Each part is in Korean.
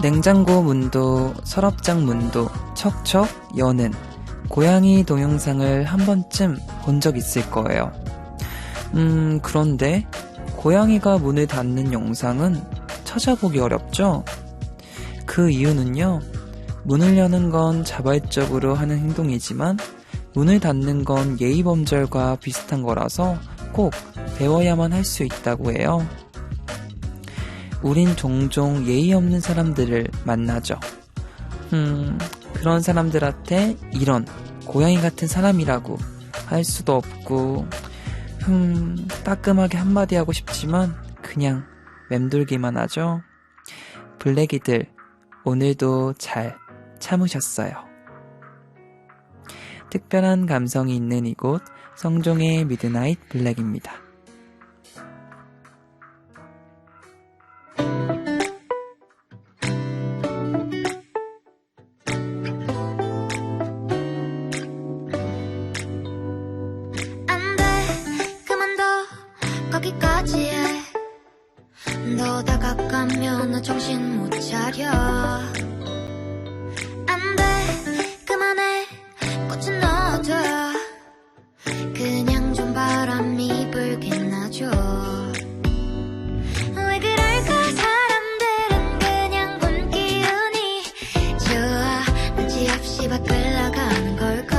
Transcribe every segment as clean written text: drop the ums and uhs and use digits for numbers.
냉장고 문도, 서랍장 문도 척척 여는 고양이 동영상을 한 번쯤 본 적 있을 거예요. 그런데 고양이가 문을 닫는 영상은 찾아보기 어렵죠? 그 이유는요, 문을 여는 건 자발적으로 하는 행동이지만 문을 닫는 건 예의범절과 비슷한 거라서 꼭 배워야만 할 수 있다고 해요. 우린 종종 예의 없는 사람들을 만나죠. 그런 사람들한테 이런 고양이 같은 사람이라고 할 수도 없고, 따끔하게 한마디 하고 싶지만 그냥 맴돌기만 하죠. 블랙이들, 오늘도 잘 참으셨어요. 특별한 감성이 있는 이곳, 성종의 미드나잇 블랙입니다. 거기까지 해. 너 다가가면 나 정신 못 차려. 안 돼, 그만해. 꽃은 넣어둬. 그냥 좀 바람이 불긴 하죠. 왜 그럴까 사람들은 그냥 본 기운이 좋아. 눈치 없이 밖을 나가는 걸까.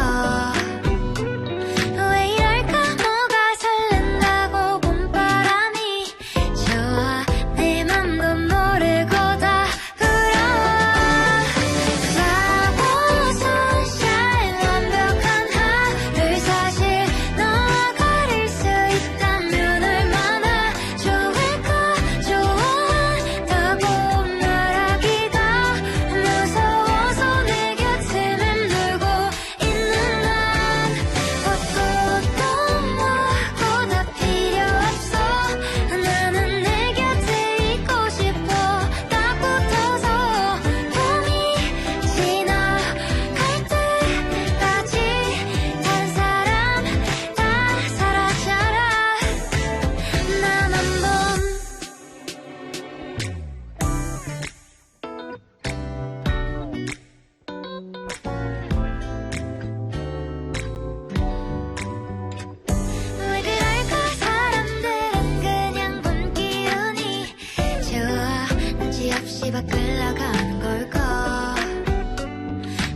밖을 나가는 걸까.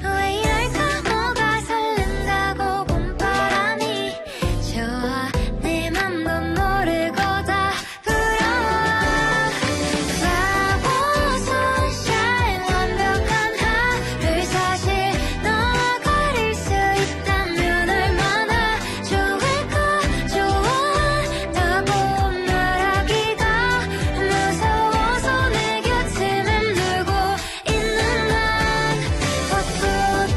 왜 이럴까 뭐가 설렌다고 봄바람이 좋아. 내 맘도 모르고 다 불어와. Flower sunshine 완벽한 하루를 사실 너와 가릴 수 있다면 얼마나 좋을까. 좋아하다고 말하기가 무서워서 내 곁을 맴돌고 있는 난 꽃도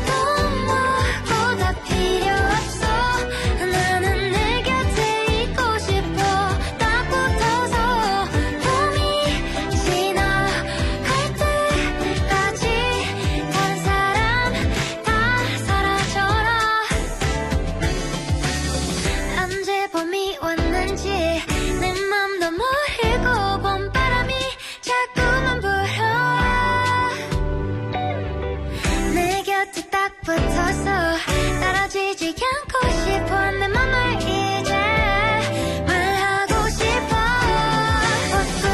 뭐보다 필요 없어. 나는 내 곁에 있고 싶어. 딱 붙어서 봄이 지나갈 때까지 다른 사람 다 사라져라. 언제 봄이 왔는지 내 맘도 모르고 봄바람이 자꾸만 불어와. 내 곁에 딱 붙어서 떨어지지 않고 싶어. 내 맘을 이제 말하고 싶어. 꽃도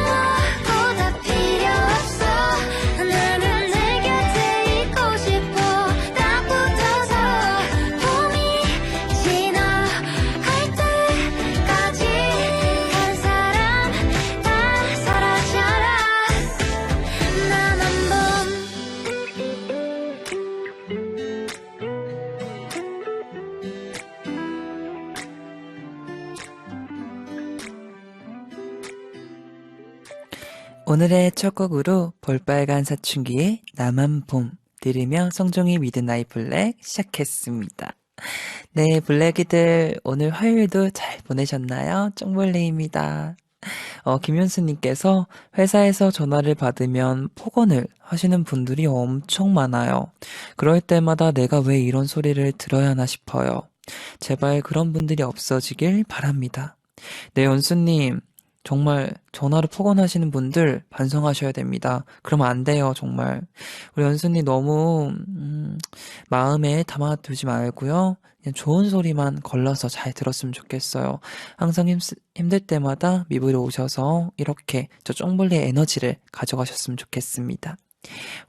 뭐보다 필요 없어. 나는 내 곁에 있고 싶어. 딱 붙어서 봄이 지나갈 때까지 다른 사람 다 사라져라. 난 한번 오늘의 첫 곡으로 볼빨간 사춘기의 나만 봄 들으며 성종의 미드나잇 블랙 시작했습니다. 네, 블랙이들 오늘 화요일도 잘 보내셨나요? 쫑벌레입니다. 김현수님께서 회사에서 전화를 받으면 폭언을 하시는 분들이 엄청 많아요. 그럴 때마다 내가 왜 이런 소리를 들어야 하나 싶어요. 제발 그런 분들이 없어지길 바랍니다. 네, 연수님. 정말 전화로 폭언하시는 분들 반성하셔야 됩니다. 그러면 안 돼요, 정말. 우리 연수님 너무 마음에 담아두지 말고요. 그냥 좋은 소리만 걸러서 잘 들었으면 좋겠어요. 항상 힘들 때마다 미부로 오셔서 이렇게 저 쫑블리의 에너지를 가져가셨으면 좋겠습니다.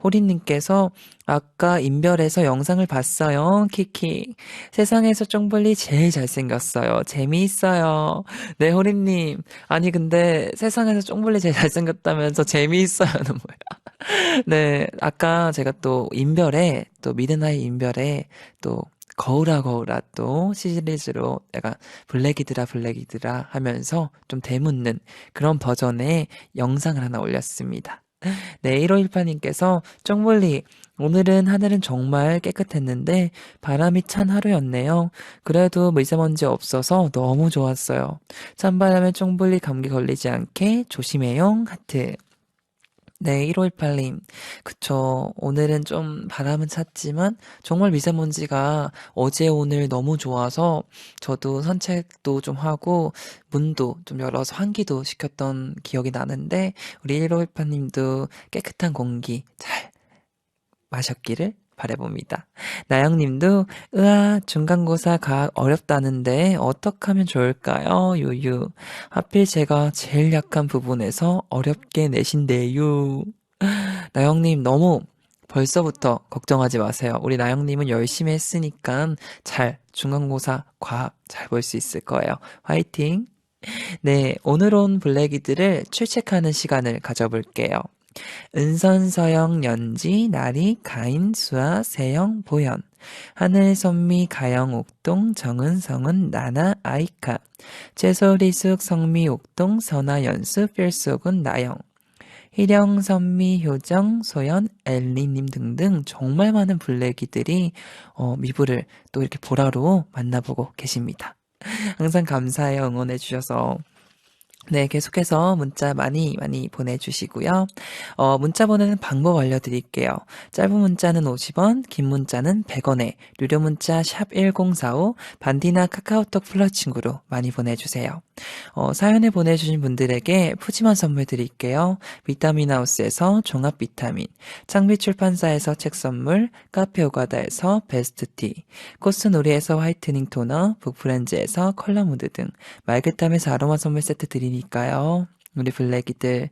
호리님께서 아까 인별에서 영상을 봤어요. 키키. 세상에서 쫑블리 제일 잘생겼어요. 재미있어요. 네, 호리님. 아니, 근데 세상에서 쫑블리 제일 잘생겼다면서 재미있어요는 뭐야? 네, 아까 제가 또 인별에, 또 미드나잇 인별에 또 거울아 거울아 또 시리즈로 내가 블랙이드라 하면서 좀 되묻는 그런 버전의 영상을 하나 올렸습니다. 네, 1518님께서 쫑블리 오늘은 하늘은 정말 깨끗했는데 바람이 찬 하루였네요. 그래도 미세먼지 없어서 너무 좋았어요. 찬바람에 쫑블리 감기 걸리지 않게 조심해요. 하트. 네, 1518님. 그쵸. 오늘은 좀 바람은 찼지만 정말 미세먼지가 어제 오늘 너무 좋아서 저도 산책도 좀 하고 문도 좀 열어서 환기도 시켰던 기억이 나는데 우리 1518님도 깨끗한 공기 잘 마셨기를 바라봅니다. 나영님도 으아 중간고사 과학 어렵다는데 어떡하면 좋을까요? 유유. 하필 제가 제일 약한 부분에서 어렵게 내신대요. 나영님 너무 벌써부터 걱정하지 마세요. 우리 나영님은 열심히 했으니까 잘 중간고사 과학 잘 볼 수 있을 거예요. 화이팅! 네, 오늘 온 블랙이들을 출첵하는 시간을 가져볼게요. 은선, 서영, 연지, 나리, 가인, 수아, 세영, 보현, 하늘, 선미, 가영, 옥동, 정은, 성은, 나나, 아이카, 채소, 리숙, 성미, 옥동, 선아, 연수, 필수군, 나영, 희령, 선미, 효정, 소연, 엘리님 등등 정말 많은 블랙이들이 미부를 또 이렇게 보라로 만나보고 계십니다. 항상 감사해요. 응원해주셔서. 네, 계속해서 문자 많이 보내주시고요. 문자 보내는 방법 알려드릴게요. 짧은 문자는 50원, 긴 문자는 100원에 유료 문자 샵 1045, 반디나 카카오톡 플러스 친구로 많이 보내주세요. 사연을 보내주신 분들에게 푸짐한 선물 드릴게요. 비타민하우스에서 종합 비타민, 창비출판사에서 책 선물, 카페 오가다에서 베스트티, 코스놀이에서 화이트닝 토너, 북프렌즈에서 컬러 무드 등 말그땀에서 아로마 선물 세트 드리니까요. 우리 블랙이들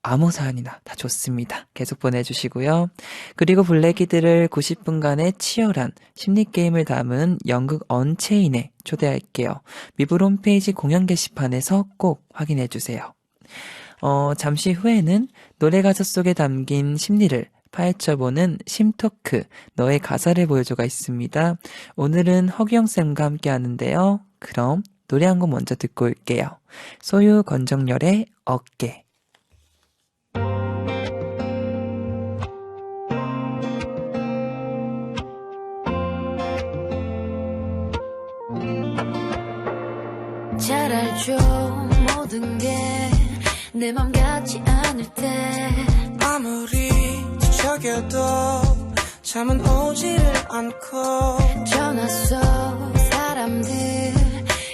아무 사연이나 다 좋습니다. 계속 보내주시고요. 그리고 블랙이들을 90분간의 치열한 심리게임을 담은 연극 언체인에 초대할게요. 미불 홈페이지 공연 게시판에서 꼭 확인해주세요. 잠시 후에는 노래 가사 속에 담긴 심리를 파헤쳐보는 심토크, 너의 가사를 보여줘가 있습니다. 오늘은 허기영쌤과 함께 하는데요. 그럼 노래 한 곡 먼저 듣고 올게요. 소유 권정열의 어깨. 잘 알죠 모든 게 내 맘 같지 않을 때 아무리 뒤척여도 잠은 오지를 않고 전화 속 사람들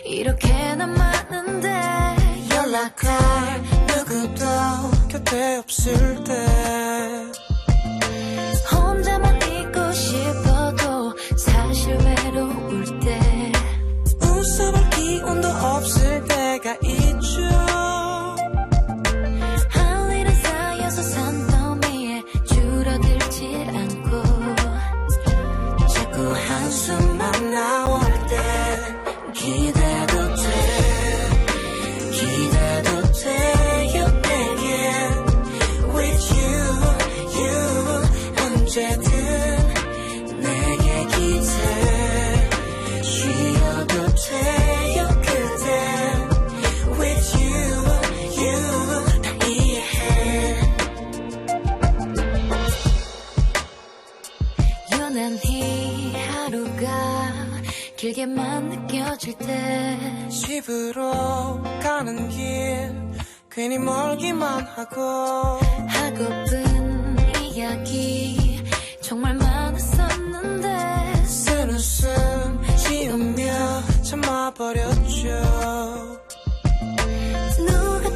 이렇게나 많은데 연락할 누구도 곁에 없을 때 혼자만 있고 싶어도 사실 외로울 때 웃어볼 기운도 없을 때가 있죠. 할 일은 쌓여서 산더미에 줄어들질 않고 자꾸 한숨만 나올 때 기대도 돼요 내게 with you 언제든 내게 기대 쉬어도 돼요 그대 with you 다 이해해 유난히 하루가 길게만 느껴질 때 집으로 가는 길 괜히 멀기만 하고 하고픈 이야기 정말 많았었는데 쓴 웃음 지우며 참아버렸죠. 누가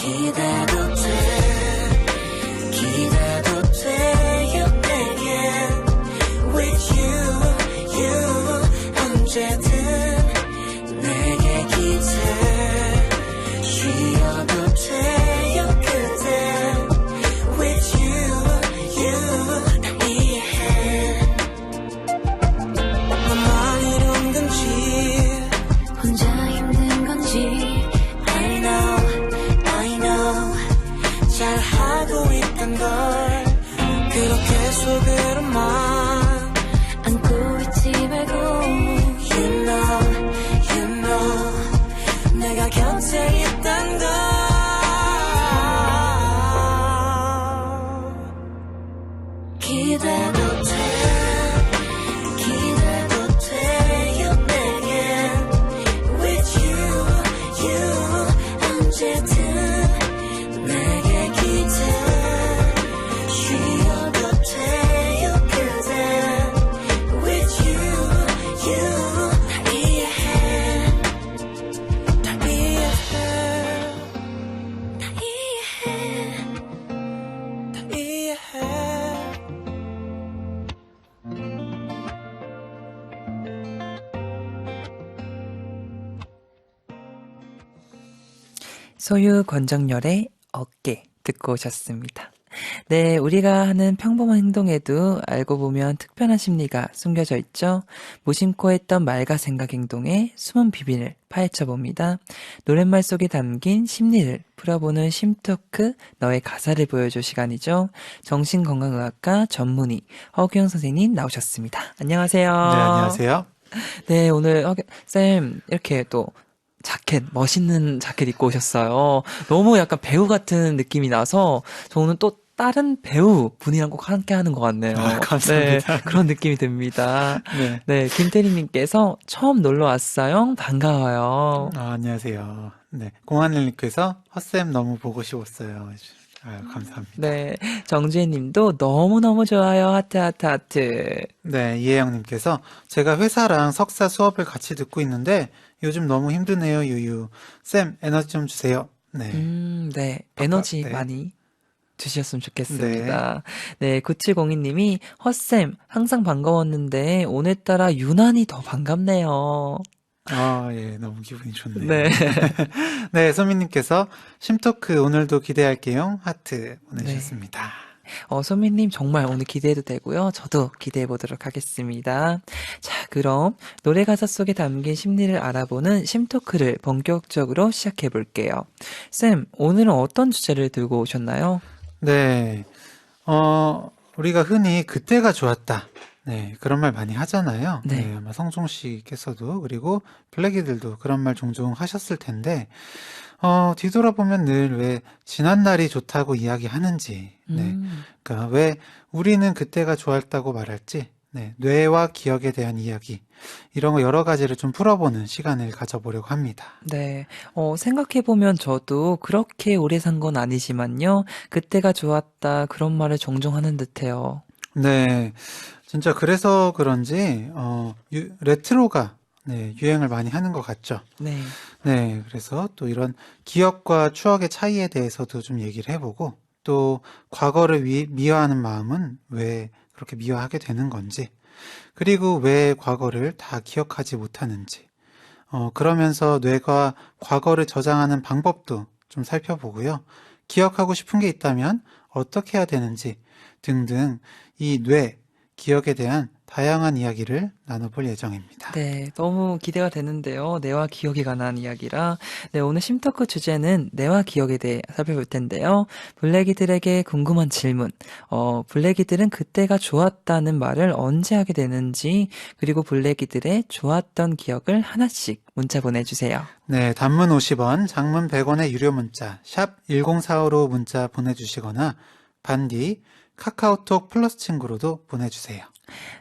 기대도 돼 기대도 돼요 내게 With you 언제든 내게 기대 쉬어도 돼요 그대 With you 다 이해해 나만 이런 건지 혼자 힘든 건지 I know 잘하고 있단 걸 그렇게 속으로만 안고 있지 말고 You know 내가 곁에 있단 걸 기대도 돼 기대도 돼요 내게 With you 언제든 내게 기대 쉬어도 돼요 그대 With you 다 이해해 다 이해해 다 이해해 소유 권정열의 어깨 듣고 오셨습니다. 네, 우리가 하는 평범한 행동에도 알고 보면 특별한 심리가 숨겨져 있죠. 무심코 했던 말과 생각 행동의 숨은 비밀을 파헤쳐 봅니다. 노랫말 속에 담긴 심리를 풀어보는 심토크 너의 가사를 보여줘 시간이죠. 정신건강의학과 전문의 허규영 선생님 나오셨습니다. 안녕하세요. 네, 안녕하세요. 네, 오늘 쌤 이렇게 또 자켓, 멋있는 자켓 입고 오셨어요. 너무 약간 배우 같은 느낌이 나서 저는 또 다른 배우 분이랑 꼭 함께 하는 것 같네요. 아, 감사합니다. 네, 그런 느낌이 듭니다. 네. 네, 김태리님께서 처음 놀러 왔어요. 반가워요. 안녕하세요. 네. 공안일님께서 헛쌤 너무 보고 싶었어요. 감사합니다. 네, 정주혜님도 너무너무 좋아요. 하트, 하트, 하트. 네, 이혜영님께서 제가 회사랑 석사 수업을 같이 듣고 있는데 요즘 너무 힘드네요, 유유. 쌤, 에너지 좀 주세요. 네. 네, 에너지 네. 많이 주셨으면 좋겠습니다. 네, 9702님이 헛쌤 항상 반가웠는데 오늘따라 유난히 더 반갑네요. 예, 너무 기분이 좋네요. 네. 네, 소민님께서 심토크 오늘도 기대할게요. 하트 보내주셨습니다. 소민님 정말 오늘 기대해도 되고요. 저도 기대해 보도록 하겠습니다. 자, 그럼 노래 가사 속에 담긴 심리를 알아보는 심토크를 본격적으로 시작해 볼게요. 쌤, 오늘은 어떤 주제를 들고 오셨나요? 네, 우리가 흔히 그때가 좋았다. 네, 그런 말 많이 하잖아요. 네. 네, 아마 성종 씨께서도 그리고 블랙이들도 그런 말 종종 하셨을 텐데, 뒤돌아보면 늘 왜 지난 날이 좋다고 이야기하는지, 네, 그러니까 왜 우리는 그때가 좋았다고 말할지, 네, 뇌와 기억에 대한 이야기, 이런 거 여러 가지를 좀 풀어보는 시간을 가져보려고 합니다. 네, 생각해보면 저도 그렇게 오래 산 건 아니지만요. 그때가 좋았다 그런 말을 종종 하는 듯해요. 네, 진짜 그래서 그런지 레트로가 네, 유행을 많이 하는 것 같죠. 네, 네, 그래서 또 이런 기억과 추억의 차이에 대해서도 좀 얘기를 해보고 또 과거를 미화하는 마음은 왜 그렇게 미화하게 되는 건지 그리고 왜 과거를 다 기억하지 못하는지 그러면서 뇌가 과거를 저장하는 방법도 좀 살펴보고요. 기억하고 싶은 게 있다면 어떻게 해야 되는지 등등 이 뇌, 기억에 대한 다양한 이야기를 나눠볼 예정입니다. 네, 너무 기대가 되는데요. 뇌와 기억에 관한 이야기라. 네, 오늘 심터크 주제는 뇌와 기억에 대해 살펴볼 텐데요. 블랙이들에게 궁금한 질문. 블랙이들은 그때가 좋았다는 말을 언제 하게 되는지, 그리고 블랙이들의 좋았던 기억을 하나씩 문자 보내주세요. 네, 단문 50원, 장문 100원의 유료 문자, 샵 1045로 문자 보내주시거나 반디, 카카오톡 플러스 친구로도 보내주세요.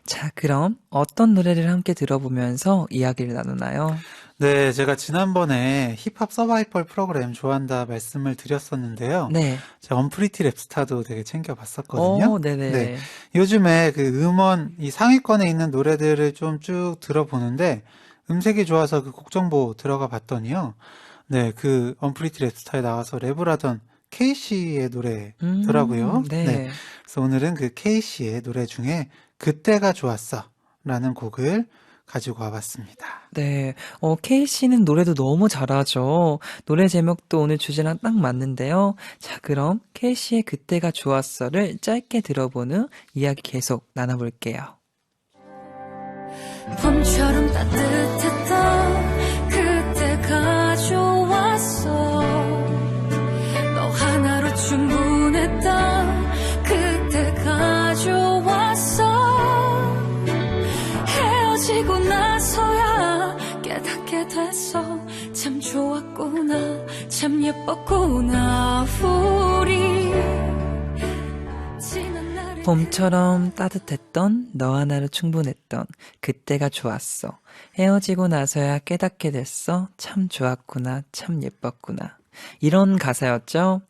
자, 그럼 어떤 노래를 함께 들어보면서 이야기를 나누나요? 네, 제가 지난번에 힙합 서바이벌 프로그램 좋아한다 말씀을 드렸었는데요. 네. 제가 언프리티 랩스타도 되게 챙겨봤었거든요. 네네. 네. 요즘에 그 음원, 이 상위권에 있는 노래들을 좀 쭉 들어보는데 음색이 좋아서 그 곡 정보 들어가 봤더니요. 네, 그 언프리티 랩스타에 나와서 랩을 하던 케이시의 노래더라고요. 네. 그래서 오늘은 그 케이시의 노래 중에 그때가 좋았어 라는 곡을 가지고 와봤습니다. 네. 케이씨는 노래도 너무 잘하죠. 노래 제목도 오늘 주제랑 딱 맞는데요. 자, 그럼 케이씨의 그때가 좋았어를 짧게 들어본 후 이야기 계속 나눠볼게요. 봄처럼 따뜻했던 그때가 좋았어. 너 하나로 충분했던 그때가 좋았어. 헤어지고 나서야 깨닫게 됐어. 참 좋았구나, 참 예뻤구나 우리. 지난 날을 봄처럼 따뜻했던 너 하나로 충분했던 그때가 좋았어. 헤어지고 나서야 깨닫게 됐어. 참 좋았구나. 참 예뻤구나. 이런 가사였죠.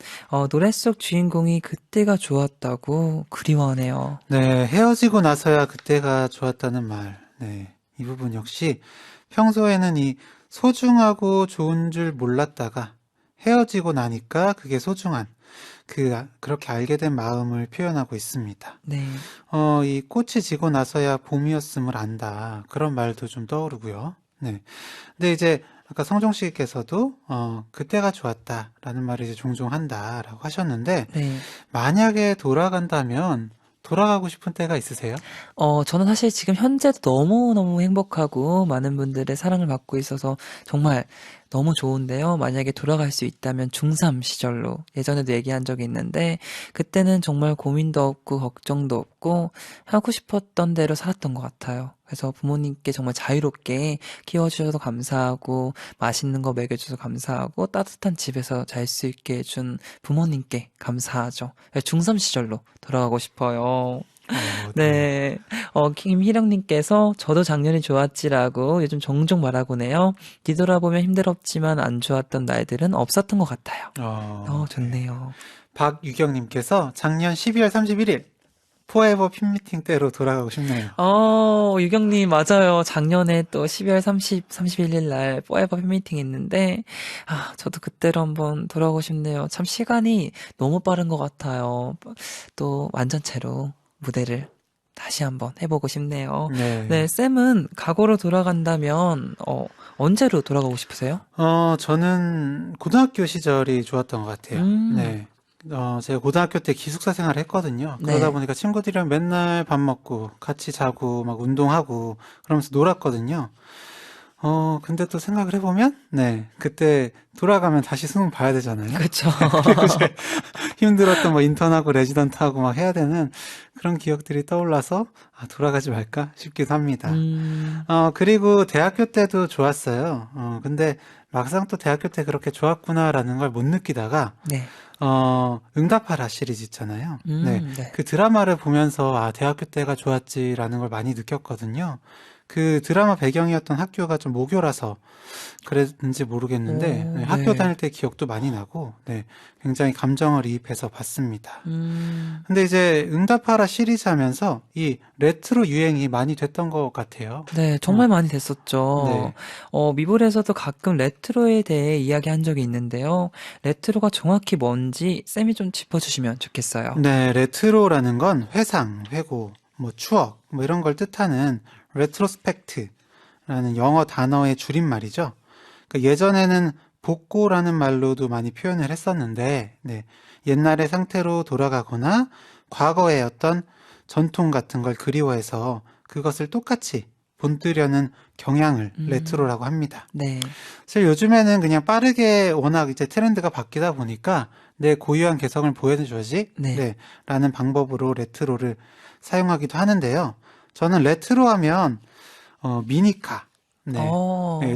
노래 속 주인공이 그때가 좋았다고 그리워하네요. 네, 헤어지고 나서야 그때가 좋았다는 말. 네, 이 부분 역시 평소에는 이 소중하고 좋은 줄 몰랐다가 헤어지고 나니까 그게 소중한 그렇게 알게 된 마음을 표현하고 있습니다. 네. 이 꽃이 지고 나서야 봄이었음을 안다. 그런 말도 좀 떠오르고요. 네. 근데 이제 아까 성종씨께서도 그때가 좋았다라는 말을 이제 종종 한다라고 하셨는데 네. 만약에 돌아간다면 돌아가고 싶은 때가 있으세요? 저는 사실 지금 현재도 너무너무 행복하고 많은 분들의 사랑을 받고 있어서 정말 너무 좋은데요. 만약에 돌아갈 수 있다면 중3 시절로 예전에도 얘기한 적이 있는데 그때는 정말 고민도 없고 걱정도 없고 하고 싶었던 대로 살았던 것 같아요. 그래서 부모님께 정말 자유롭게 키워주셔서 감사하고 맛있는 거 먹여줘서 감사하고 따뜻한 집에서 잘 수 있게 해준 부모님께 감사하죠. 중3 시절로 돌아가고 싶어요. 네. 김희령님께서 저도 작년이 좋았지라고 요즘 종종 말하고네요. 뒤돌아보면 힘들었지만 안 좋았던 날들은 없었던 것 같아요. 좋네요. 박유경님께서 작년 12월 31일 포에버 팬미팅 때로 돌아가고 싶네요. 유경님, 맞아요. 작년에 또 12월 31일 날 포에버 팬미팅 있는데, 저도 그때로 한번 돌아가고 싶네요. 참 시간이 너무 빠른 것 같아요. 또 완전체로 무대를 다시 한번 해보고 싶네요. 네, 쌤은 과거로 돌아간다면, 언제로 돌아가고 싶으세요? 저는 고등학교 시절이 좋았던 것 같아요. 네. 제가 고등학교 때 기숙사 생활을 했거든요. 그러다 네. 보니까 친구들이랑 맨날 밥 먹고 같이 자고 막 운동하고 그러면서 놀았거든요. 근데 또 생각을 해보면, 네, 그때 돌아가면 다시 수능 봐야 되잖아요. 그렇죠. 그리고 이제 힘들었던 뭐 인턴하고 레지던트하고 막 해야 되는 그런 기억들이 떠올라서 돌아가지 말까 싶기도 합니다. 그리고 대학교 때도 좋았어요. 근데 막상 또 대학교 때 그렇게 좋았구나라는 걸 못 느끼다가 네. 응답하라 시리즈 있잖아요. 네. 네. 그 드라마를 보면서 대학교 때가 좋았지라는 걸 많이 느꼈거든요. 그 드라마 배경이었던 학교가 좀 모교라서 그랬는지 모르겠는데 오, 네, 학교 네. 다닐 때 기억도 많이 나고 네, 굉장히 감정을 이입해서 봤습니다. 근데 이제 응답하라 시리즈 하면서 이 레트로 유행이 많이 됐던 것 같아요. 네, 정말 많이 됐었죠. 네. 미블에서도 가끔 레트로에 대해 이야기한 적이 있는데요. 레트로가 정확히 뭔지 쌤이 좀 짚어주시면 좋겠어요. 네, 레트로라는 건 회상, 회고, 뭐 추억, 뭐 이런 걸 뜻하는 레트로스펙트라는 영어 단어의 줄임말이죠. 그러니까 예전에는 복고라는 말로도 많이 표현을 했었는데, 네, 옛날의 상태로 돌아가거나 과거의 어떤 전통 같은 걸 그리워해서 그것을 똑같이 본뜨려는 경향을 레트로라고 합니다. 네. 사실 요즘에는 그냥 빠르게 워낙 이제 트렌드가 바뀌다 보니까 내 고유한 개성을 보여줘야지, 네. 라는 방법으로 레트로를 사용하기도 하는데요. 저는 레트로 하면 미니카, 네,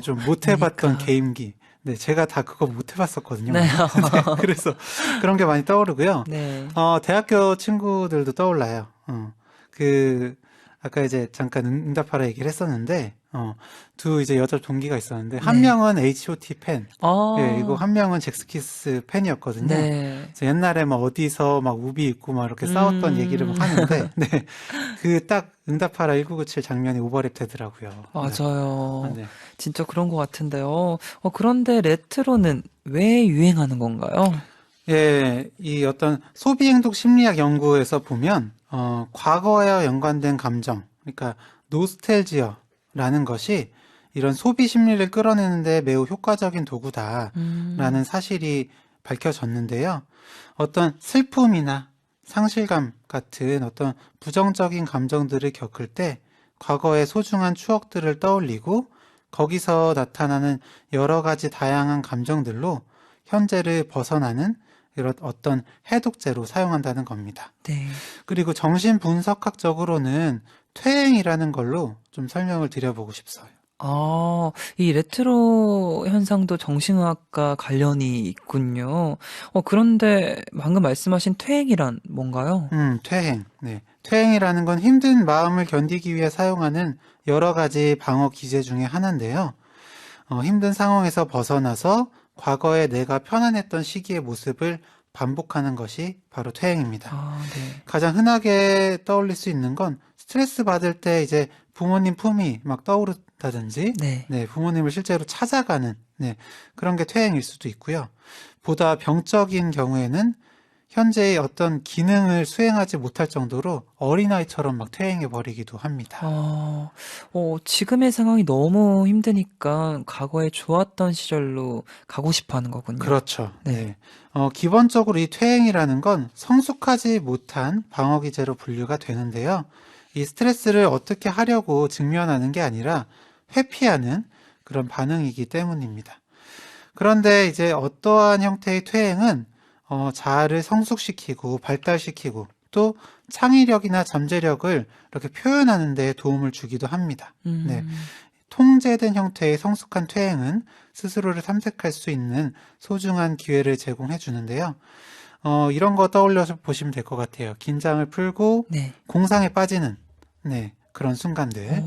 좀 못 해봤던 미니카. 게임기, 네, 제가 다 그거 못 해봤었거든요. 네. 그래서 그런 게 많이 떠오르고요. 네. 대학교 친구들도 떠올라요. 아까 이제 잠깐 응답하라 얘기를 했었는데, 두 이제 여자 동기가 있었는데, 한 네. 명은 H.O.T 팬, 아, 예, 그리고 한 명은 잭스키스 팬이었거든요. 네. 그래서 옛날에 막 어디서 막 우비 입고 막 이렇게 싸웠던 얘기를 막 하는데, 네. 그 딱 응답하라 1997 장면이 오버랩 되더라고요. 네. 맞아요. 네. 진짜 그런 것 같은데요. 그런데 레트로는 왜 유행하는 건가요? 예, 이 어떤 소비행동 심리학 연구에서 보면, 과거와 연관된 감정, 그러니까 노스텔지어라는 것이 이런 소비 심리를 끌어내는데 매우 효과적인 도구다라는 사실이 밝혀졌는데요. 어떤 슬픔이나 상실감 같은 어떤 부정적인 감정들을 겪을 때 과거의 소중한 추억들을 떠올리고 거기서 나타나는 여러 가지 다양한 감정들로 현재를 벗어나는 이런 어떤 해독제로 사용한다는 겁니다. 네. 그리고 정신분석학적으로는 퇴행이라는 걸로 좀 설명을 드려보고 싶어요. 아, 이 레트로 현상도 정신의학과 관련이 있군요. 그런데 방금 말씀하신 퇴행이란 뭔가요? 퇴행. 네. 퇴행이라는 건 힘든 마음을 견디기 위해 사용하는 여러 가지 방어 기제 중에 하나인데요. 힘든 상황에서 벗어나서 과거에 내가 편안했던 시기의 모습을 반복하는 것이 바로 퇴행입니다. 아, 네. 가장 흔하게 떠올릴 수 있는 건 스트레스 받을 때 이제 부모님 품이 막 떠오른다든지, 네. 네, 부모님을 실제로 찾아가는, 네, 그런 게 퇴행일 수도 있고요. 보다 병적인 경우에는 현재의 어떤 기능을 수행하지 못할 정도로 어린아이처럼 막 퇴행해 버리기도 합니다. 지금의 상황이 너무 힘드니까 과거에 좋았던 시절로 가고 싶어 하는 거군요. 그렇죠. 네. 네. 기본적으로 이 퇴행이라는 건 성숙하지 못한 방어 기제로 분류가 되는데요. 이 스트레스를 어떻게 하려고 직면하는 게 아니라 회피하는 그런 반응이기 때문입니다. 그런데 이제 어떠한 형태의 퇴행은 자아를 성숙시키고 발달시키고 또 창의력이나 잠재력을 이렇게 표현하는 데 도움을 주기도 합니다. 네. 통제된 형태의 성숙한 퇴행은 스스로를 탐색할 수 있는 소중한 기회를 제공해 주는데요. 이런 거 떠올려서 보시면 될 것 같아요. 긴장을 풀고 네. 공상에 빠지는 네, 그런 순간들.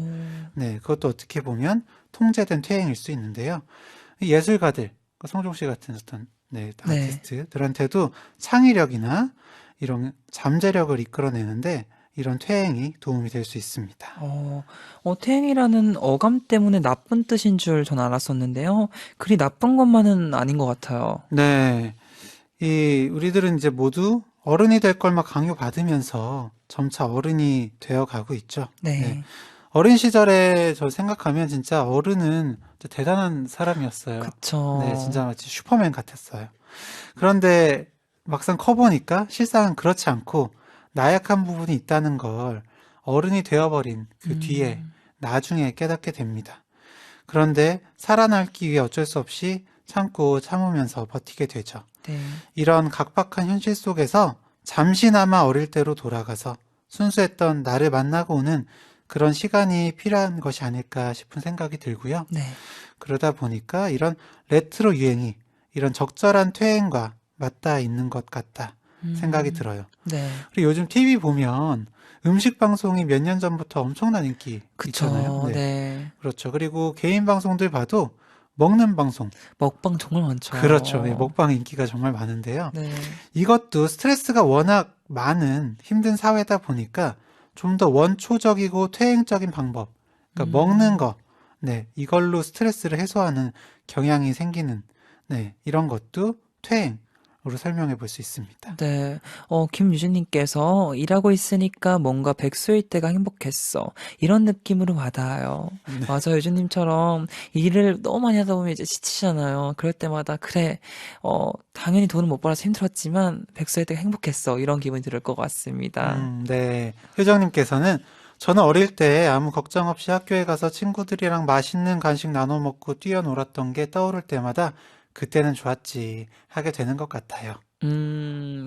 네, 그것도 어떻게 보면 통제된 퇴행일 수 있는데요. 예술가들, 성종 씨 같은 어떤 네, 네. 아티스트들한테도 창의력이나 이런 잠재력을 이끌어내는데 이런 퇴행이 도움이 될 수 있습니다. 퇴행이라는 어감 때문에 나쁜 뜻인 줄 전 알았었는데요. 그리 나쁜 것만은 아닌 것 같아요. 네. 우리들은 이제 모두 어른이 될 걸 막 강요받으면서 점차 어른이 되어 가고 있죠. 네. 네. 어린 시절에 저 생각하면 진짜 어른은 진짜 대단한 사람이었어요. 그쵸. 네, 진짜 마치 슈퍼맨 같았어요. 그런데 막상 커보니까 실상은 그렇지 않고 나약한 부분이 있다는 걸 어른이 되어버린 그 뒤에 나중에 깨닫게 됩니다. 그런데 살아남기 위해 어쩔 수 없이 참고 참으면서 버티게 되죠. 네. 이런 각박한 현실 속에서 잠시나마 어릴 때로 돌아가서 순수했던 나를 만나고 오는 그런 시간이 필요한 것이 아닐까 싶은 생각이 들고요. 네. 그러다 보니까 이런 레트로 유행이 이런 적절한 퇴행과 맞닿아 있는 것 같다 생각이 들어요. 네. 그리고 요즘 TV 보면 음식 방송이 몇 년 전부터 엄청난 인기 그쵸. 있잖아요. 네. 그렇죠. 그리고 개인 방송들 봐도 먹는 방송. 먹방 정말 많죠. 그렇죠. 네, 먹방 인기가 정말 많은데요. 네. 이것도 스트레스가 워낙 많은 힘든 사회다 보니까 좀 더 원초적이고 퇴행적인 방법, 그러니까 먹는 거, 네, 이걸로 스트레스를 해소하는 경향이 생기는, 네, 이런 것도 퇴행으로 설명해 볼 수 있습니다. 네. 김유진님께서 일하고 있으니까 뭔가 백수일 때가 행복했어. 이런 느낌으로 와닿아요. 네. 맞아요. 유진님처럼 일을 너무 많이 하다 보면 이제 지치잖아요. 그럴 때마다 그래, 당연히 돈을 못 벌어서 힘들었지만 백수일 때가 행복했어. 이런 기분이 들 것 같습니다. 네. 효정님께서는 저는 어릴 때 아무 걱정 없이 학교에 가서 친구들이랑 맛있는 간식 나눠 먹고 뛰어놀았던 게 떠오를 때마다 그때는 좋았지 하게 되는 것 같아요.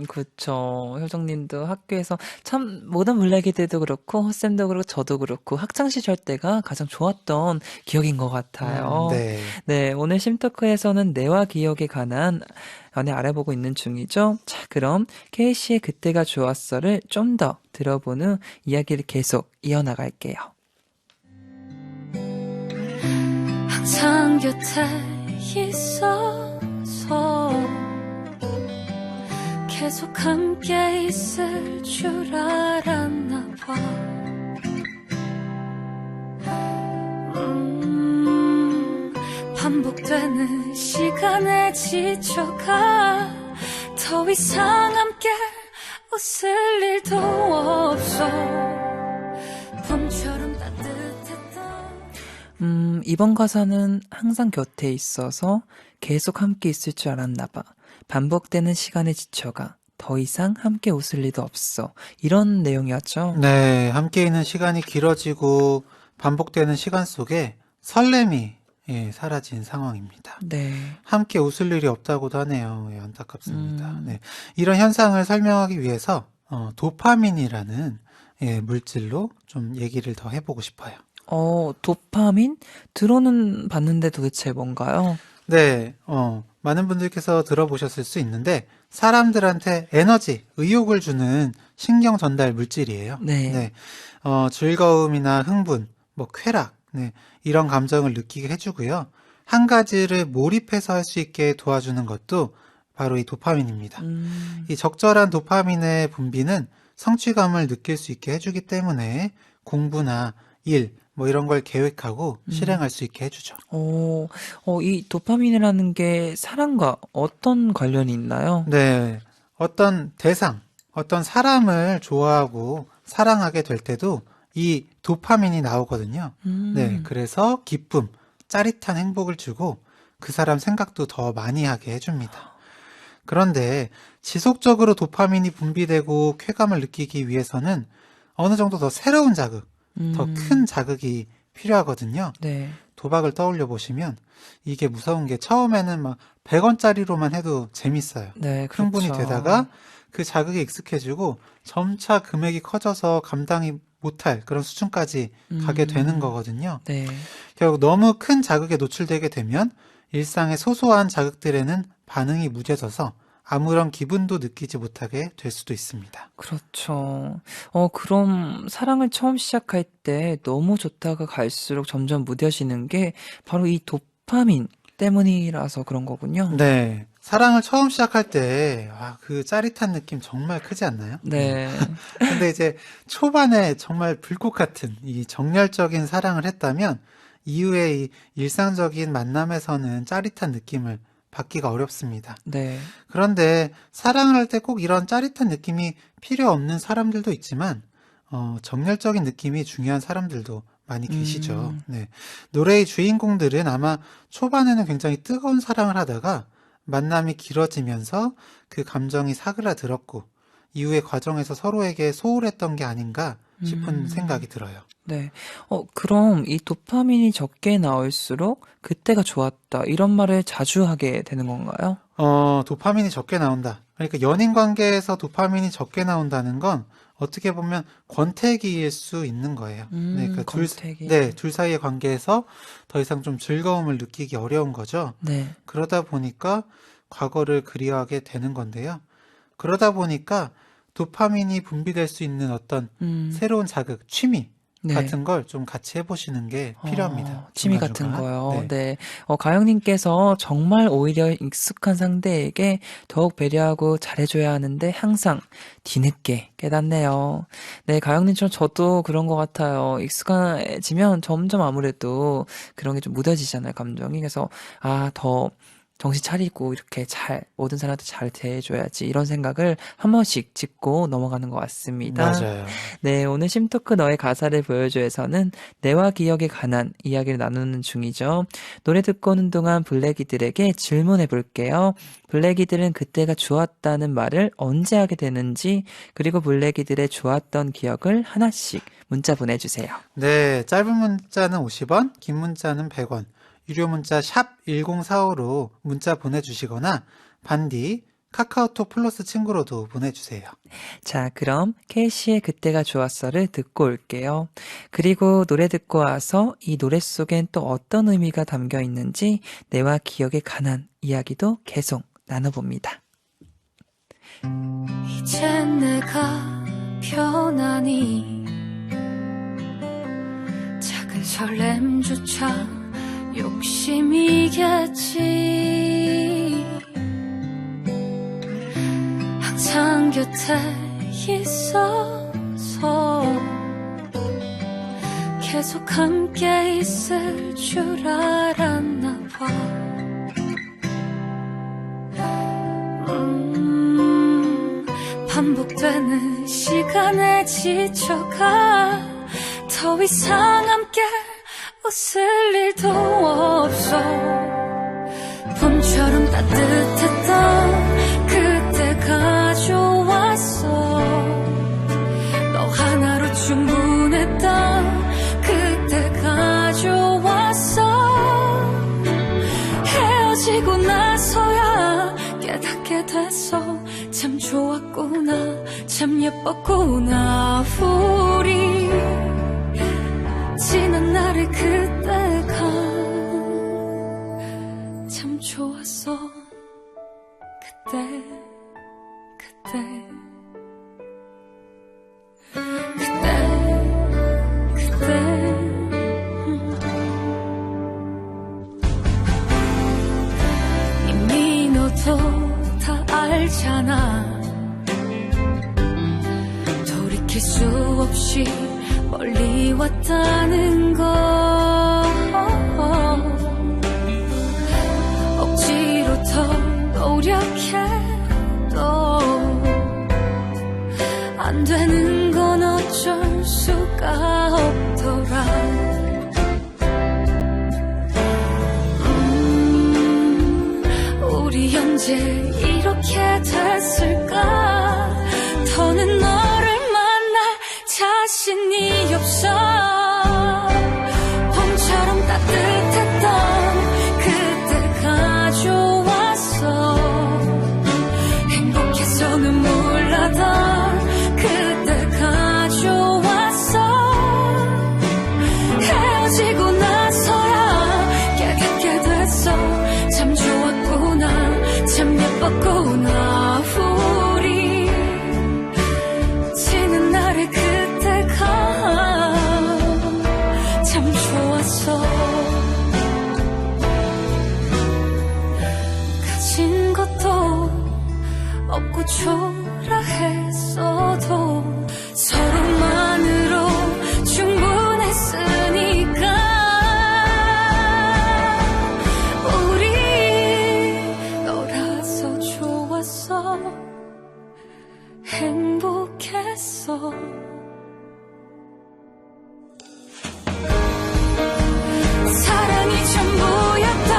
그쵸. 효정님도 학교에서 참 모든 블랙이들도 그렇고 헛쌤도 그렇고 저도 그렇고 학창시절 때가 가장 좋았던 기억인 것 같아요. 네. 네, 오늘 심토크에서는 뇌와 기억에 관한 연애 알아보고 있는 중이죠. 자, 그럼 K씨의 그때가 좋았어를 좀 더 들어본 후 이야기를 계속 이어나갈게요. 항상 곁에 있어서 계속 함께 있을 줄 알았나 봐. 반복되는 시간에 지쳐가 더 이상 함께 웃을 일도 없어. 봄처럼 따뜻했던 이번 가사는 항상 곁에 있어서 계속 함께 있을 줄 알았나 봐. 반복되는 시간에 지쳐가 더 이상 함께 웃을 일도 없어. 이런 내용이었죠. 네, 함께 있는 시간이 길어지고 반복되는 시간 속에 설렘이 사라진 상황입니다. 네. 함께 웃을 일이 없다고도 하네요. 안타깝습니다. 네, 이런 현상을 설명하기 위해서 도파민이라는 물질로 좀 얘기를 더 해보고 싶어요. 도파민? 들어는 봤는데 도대체 뭔가요? 네, 많은 분들께서 들어보셨을 수 있는데 사람들한테 에너지, 의욕을 주는 신경 전달 물질이에요. 네. 즐거움이나 흥분, 쾌락, 이런 감정을 느끼게 해주고요. 한 가지를 몰입해서 할 수 있게 도와주는 것도 바로 이 도파민입니다. 이 적절한 도파민의 분비는 성취감을 느낄 수 있게 해주기 때문에 공부나 일, 이런 걸 계획하고 실행할 수 있게 해주죠. 이 도파민이라는 게 사랑과 어떤 관련이 있나요? 네, 어떤 대상, 어떤 사람을 좋아하고 사랑하게 될 때도 이 도파민이 나오거든요. 네, 그래서 기쁨, 짜릿한 행복을 주고 그 사람 생각도 더 많이 하게 해줍니다. 그런데 지속적으로 도파민이 분비되고 쾌감을 느끼기 위해서는 어느 정도 더 새로운 자극, 더 큰 자극이 필요하거든요. 네. 도박을 떠올려 보시면 이게 무서운 게 처음에는 100원짜리로만 해도 재밌어요. 네, 흥분이 그렇죠. 되다가 그 자극이 익숙해지고 점차 금액이 커져서 감당이 못할 그런 수준까지 가게 되는 거거든요. 네. 결국 너무 큰 자극에 노출되게 되면 일상의 소소한 자극들에는 반응이 무뎌져서 아무런 기분도 느끼지 못하게 될 수도 있습니다. 그렇죠. 그럼 사랑을 처음 시작할 때 너무 좋다가 갈수록 점점 무뎌지는 게 바로 이 도파민 때문이라서 그런 거군요. 네. 사랑을 처음 시작할 때, 그 짜릿한 느낌 정말 크지 않나요? 네. 근데 이제 초반에 정말 불꽃 같은 이 정열적인 사랑을 했다면 이후에 이 일상적인 만남에서는 짜릿한 느낌을 받기가 어렵습니다. 네. 그런데 사랑을 할 때 꼭 이런 짜릿한 느낌이 필요 없는 사람들도 있지만 정열적인 느낌이 중요한 사람들도 많이 계시죠. 네. 노래의 주인공들은 아마 초반에는 굉장히 뜨거운 사랑을 하다가 만남이 길어지면서 그 감정이 사그라들었고 이후의 과정에서 서로에게 소홀했던 게 아닌가 싶은 생각이 들어요. 네. 그럼 이 도파민이 적게 나올수록 그때가 좋았다. 이런 말을 자주 하게 되는 건가요? 도파민이 적게 나온다. 그러니까 연인 관계에서 도파민이 적게 나온다는 건 어떻게 보면 권태기일 수 있는 거예요. 네, 그러니까 권태기. 둘 사이의 관계에서 더 이상 좀 즐거움을 느끼기 어려운 거죠. 네. 그러다 보니까 과거를 그리워하게 되는 건데요. 그러다 보니까 도파민이 분비될 수 있는 어떤 새로운 자극, 취미 네. 같은 걸 좀 같이 해보시는 게 필요합니다. 취미 같은 중간중간. 거요. 네. 네. 가영님께서 정말 오히려 익숙한 상대에게 더욱 배려하고 잘해줘야 하는데 항상 뒤늦게 깨닫네요. 네, 가영님처럼 저도 그런 것 같아요. 익숙해지면 점점 아무래도 그런 게 좀 무뎌지잖아요, 감정이. 그래서, 더 정신 차리고 이렇게 모든 사람한테 잘 대해줘야지 이런 생각을 한 번씩 짚고 넘어가는 것 같습니다. 맞아요. 네, 오늘 심토크 너의 가사를 보여줘에서는 내와 기억에 관한 이야기를 나누는 중이죠. 노래 듣고 오는 동안 블랙이들에게 질문해 볼게요. 블랙이들은 그때가 좋았다는 말을 언제 하게 되는지, 그리고 블랙이들의 좋았던 기억을 하나씩 문자 보내주세요. 네, 짧은 문자는 50원, 긴 문자는 100원, 유료 문자 샵 1045로 문자 보내주시거나 반디 카카오톡 플러스 친구로도 보내주세요. 자, 그럼 케이씨의 그때가 좋았어를 듣고 올게요. 그리고 노래 듣고 와서 이 노래 속엔 또 어떤 의미가 담겨 있는지 내와 기억에 관한 이야기도 계속 나눠봅니다. 이젠 내가 편하니 작은 설렘조차 욕심이겠지. 항상 곁에 있어서 계속 함께 있을 줄 알았나 봐. 반복되는 시간에 지쳐가 더 이상 함께 웃을 일도 없어. 봄처럼 따뜻했던 그때가 좋았어. 너 하나로 충분했던 그때가 좋았어. 헤어지고 나서야 깨닫게 됐어. 참 좋았구나, 참 예뻤구나. 우리 지난 날의 그때가 참 좋았어. 그때 이미 너도 다 알잖아. 돌이킬 수 없이 멀리 왔다는 거. 억지로 더 노력해도 안 되는 건 어쩔 수가 없더라. 우리 언제 이렇게 됐을까. 더는 너를 만날 자신이 없어. 봄처럼 따뜻했던 그때가 좋았어. 행복해서는 몰라던 그때가 좋았어. 헤어지고 나서야 깨닫게 됐어. 참 좋았구나, 참 예뻤구나. 우리 지는 날의 그때가 참 좋았어. 가진 것도 없고 초라했어도 서로만으로 충분했으니까. 우리 너라서 좋았어. 행복했어. 사랑이 전부였던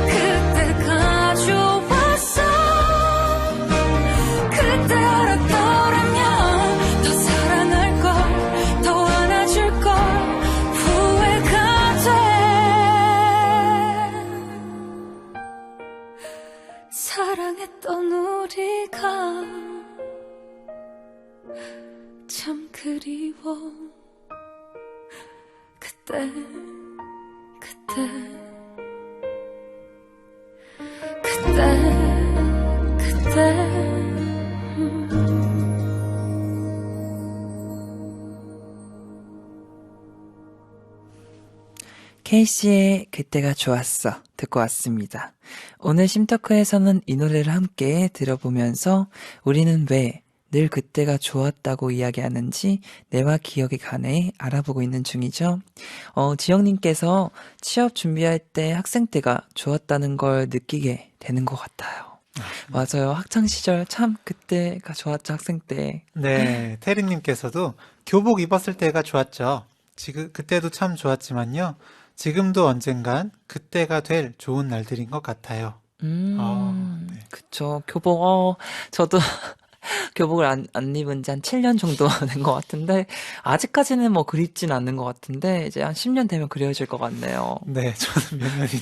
그때가 좋았어. 그때 알았더라면 더 사랑할 걸, 더 안아줄 걸. 후회가 돼. 사랑했던 우리가 참 그리워. 그때 케이씨의 그때가 좋았어 듣고 왔습니다. 오늘 심터크에서는 이 노래를 함께 들어보면서 우리는 왜 늘 그때가 좋았다고 이야기하는지 뇌와 기억에 관해 알아보고 있는 중이죠. 지영님께서 취업 준비할 때 학생 때가 좋았다는 걸 느끼게 되는 것 같아요. 맞아요. 학창 시절 참 그때가 좋았죠. 학생 때. 네, 테리님께서도 교복 입었을 때가 좋았죠. 그때도 참 좋았지만요. 지금도 언젠간 그때가 될 좋은 날들인 것 같아요. 네. 그쵸. 교복, 저도 교복을 안 입은 지 한 7년 정도 된 것 같은데, 아직까지는 뭐 그립진 않는 것 같은데, 이제 한 10년 되면 그려질 것 같네요. 네, 저는 몇 년이지.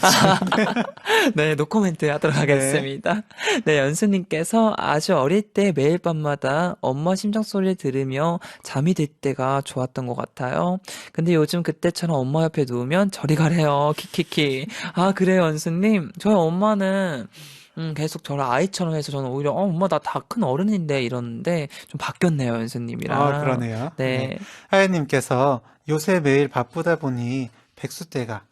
네, 노코멘트 하도록 하겠습니다. 네, 연수님께서 아주 어릴 때 매일 밤마다 엄마 심장 소리를 들으며 잠이 들 때가 좋았던 것 같아요. 근데 요즘 그때처럼 엄마 옆에 누우면 저리 가래요. 키키키. 아, 그래요, 연수님. 저희 엄마는 계속 저를 아이처럼 해서 저는 오히려 엄마 나 다 큰 어른인데 이러는데 좀 바뀌었네요, 연수님이랑. 그러네요. 네. 하연님께서 요새 매일 바쁘다 보니 백수 때가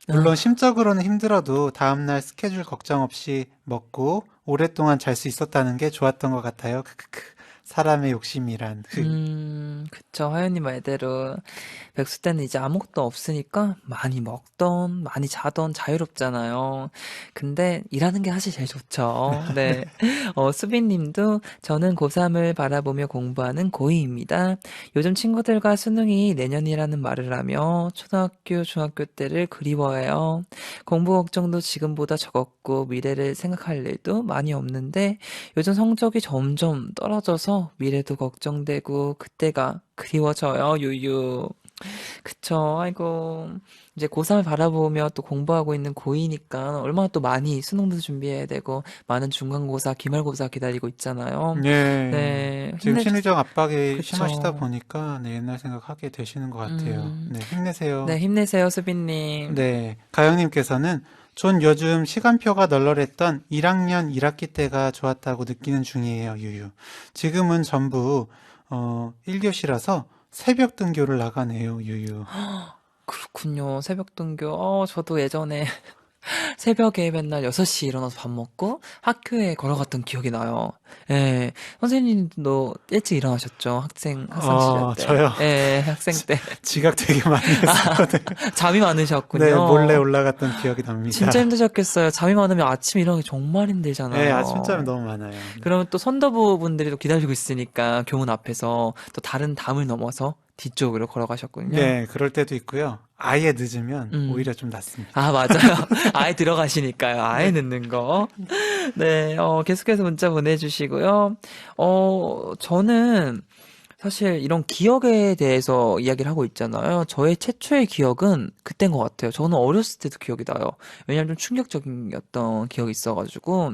물론 심적으로는 힘들어도 다음날 스케줄 걱정 없이 먹고 오랫동안 잘 수 있었다는 게 좋았던 것 같아요. 크크크. 사람의 욕심이란. 그쵸. 하연님 말대로 백수 때는 이제 아무것도 없으니까 많이 먹던, 많이 자던 자유롭잖아요. 근데 일하는 게 사실 제일 좋죠. 네. 수빈님도 저는 고3을 바라보며 공부하는 고2입니다. 요즘 친구들과 수능이 내년이라는 말을 하며 초등학교, 중학교 때를 그리워해요. 공부 걱정도 지금보다 적었고 미래를 생각할 일도 많이 없는데 요즘 성적이 점점 떨어져서 미래도 걱정되고 그때가 그리워져요. 유유. 그쵸. 아이고. 이제 고3을 바라보며 또 공부하고 있는 고2니까 얼마나 또 많이 수능도 준비해야 되고 많은 중간고사, 기말고사 기다리고 있잖아요. 네. 네. 지금 심리적 압박이 그쵸. 심하시다 보니까 네, 옛날 생각하게 되시는 것 같아요. 네, 힘내세요. 네, 힘내세요, 수빈님. 네, 가영님께서는 전 요즘 시간표가 널널했던 1학년 1학기 때가 좋았다고 느끼는 중이에요, 유유. 지금은 전부 1교시라서 새벽 등교를 나가네요, 유유. 그렇군요. 새벽 등교. 저도 예전에 새벽에 맨날 6시 일어나서 밥 먹고 학교에 걸어갔던 기억이 나요. 예. 선생님도 일찍 일어나셨죠? 학생 시절 때. 저요. 예, 학생 때. 지각 되게 많이 했었거든요. 잠이 많으셨군요. 네, 몰래 올라갔던 기억이 납니다. 진짜 힘드셨겠어요. 잠이 많으면 아침 일어나기 정말 힘들잖아요. 네, 아침잠이 너무 많아요. 네. 그러면 또 선도부 분들이 또 기다리고 있으니까 교문 앞에서 또 다른 담을 넘어서 뒤쪽으로 걸어가셨군요. 네, 그럴 때도 있고요. 아예 늦으면 음. 오히려 좀 낫습니다. 아, 맞아요. 아예 들어가시니까요. 아예 늦는 거. 네, 계속해서 문자 보내주시고요. 저는 사실 이런 기억에 대해서 이야기를 하고 있잖아요. 저의 최초의 기억은 그때인 것 같아요. 저는 어렸을 때도 기억이 나요. 왜냐면 좀 충격적이었던 기억이 있어가지고.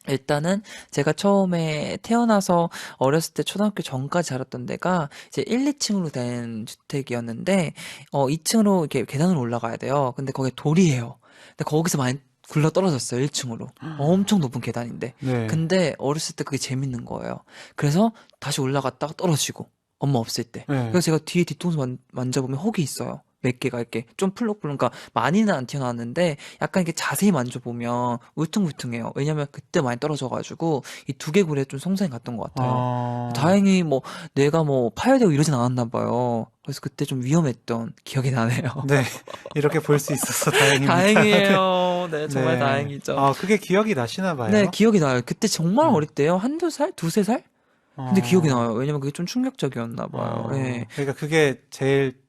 일단은 제가 처음에 태어나서 어렸을 때 초등학교 전까지 자랐던 데가 이제 1, 2층으로 된 주택이었는데 2층으로 이렇게 계단으로 올라가야 돼요. 근데 거기 돌이에요. 근데 거기서 많이 굴러 떨어졌어요. 1층으로. 엄청 높은 계단인데. 네. 근데 어렸을 때 그게 재밌는 거예요. 그래서 다시 올라갔다가 떨어지고 엄마 없을 때. 네. 그래서 제가 뒤에 뒤통수 만져보면 혹이 있어요. 몇 개가 이렇게 좀 풀럭풀럭, 그러니까 많이는 안 튀어나왔는데 약간 이렇게 자세히 만져보면 울퉁불퉁해요. 왜냐면 그때 많이 떨어져가지고 이 두개골에 좀 손상이 갔던 것 같아요. 다행히 뭐 내가 뭐 파열되고 이러진 않았나 봐요. 그래서 그때 좀 위험했던 기억이 나네요. 네, 이렇게 볼 수 있어서 다행입니다. 다행이에요. 네, 정말 네. 다행이죠. 그게 기억이 나시나 봐요. 네, 기억이 나요. 그때 정말 어릴 때요. 한두 살? 두세 살? 근데 어. 기억이 나요. 왜냐면 그게 좀 충격적이었나 봐요. 네. 그러니까 그게 제일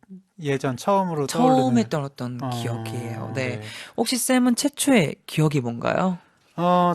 예전 처음으로 처음에 떠오르는 떨었던 기억이에요. 네. 네. 혹시 쌤은 최초의 기억이 뭔가요?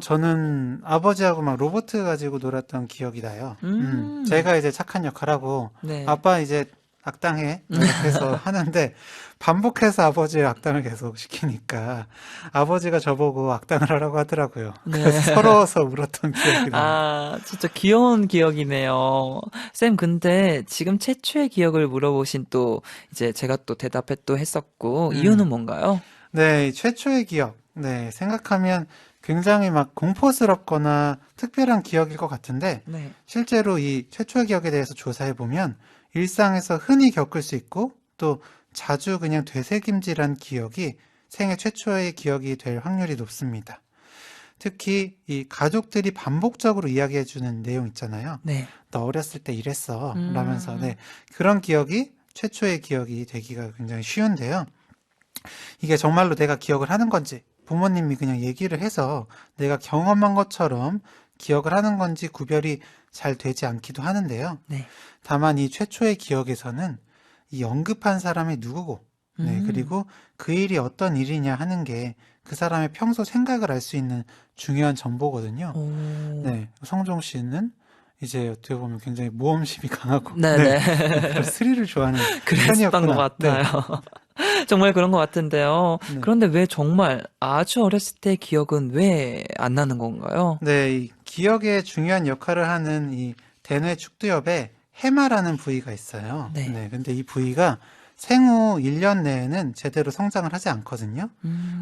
저는 아버지하고 막 로봇 가지고 놀았던 기억이 나요. 음. 제가 이제 착한 역할하고 네. 아빠 이제 악당해 이렇게 해서 하는데 반복해서 아버지의 악당을 계속 시키니까 아버지가 저보고 악당을 하라고 하더라고요. 네. 그래서 서러워서 울었던 기억이 나요. 아, 진짜 귀여운 기억이네요. 쌤, 근데 지금 최초의 기억을 물어보신 또 이제 제가 또 대답해 또 했었고 이유는 뭔가요? 네, 최초의 기억. 네, 생각하면 굉장히 막 공포스럽거나 특별한 기억일 것 같은데 네. 실제로 이 최초의 기억에 대해서 조사해 보면 일상에서 흔히 겪을 수 있고 또 자주 그냥 되새김질한 기억이 생애 최초의 기억이 될 확률이 높습니다. 특히 이 가족들이 반복적으로 이야기해주는 내용 있잖아요. 네. 너 어렸을 때 이랬어 음. 라면서 네, 그런 기억이 최초의 기억이 되기가 굉장히 쉬운데요. 이게 정말로 내가 기억을 하는 건지 부모님이 그냥 얘기를 해서 내가 경험한 것처럼 기억을 하는 건지 구별이 잘 되지 않기도 하는데요. 네. 다만 이 최초의 기억에서는 이 언급한 사람이 누구고 네, 그리고 그 일이 어떤 일이냐 하는 게 그 사람의 평소 생각을 알 수 있는 중요한 정보거든요. 오. 네, 성종 씨는 이제 어떻게 보면 굉장히 모험심이 강하고 네네. 그런 스릴을 좋아하는 그랬던 편이었구나. 것 같아요. 정말 그런 것 같은데요. 네. 그런데 왜 정말 아주 어렸을 때 기억은 왜 안 나는 건가요? 네, 이 기억에 중요한 역할을 하는 이 대뇌 축두엽에 해마라는 부위가 있어요. 네. 근데 이 부위가 생후 1년 내에는 제대로 성장을 하지 않거든요.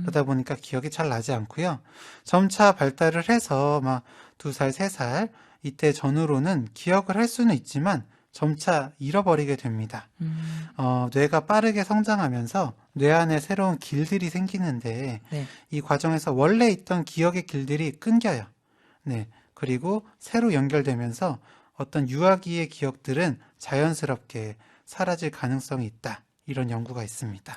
그러다 보니까 기억이 잘 나지 않고요. 점차 발달을 해서 막 2살, 3살 이때 전후로는 기억을 할 수는 있지만 점차 잃어버리게 됩니다. 뇌가 빠르게 성장하면서 뇌 안에 새로운 길들이 생기는데 네. 이 과정에서 원래 있던 기억의 길들이 끊겨요. 네. 그리고 새로 연결되면서 어떤 유아기의 기억들은 자연스럽게 사라질 가능성이 있다. 이런 연구가 있습니다.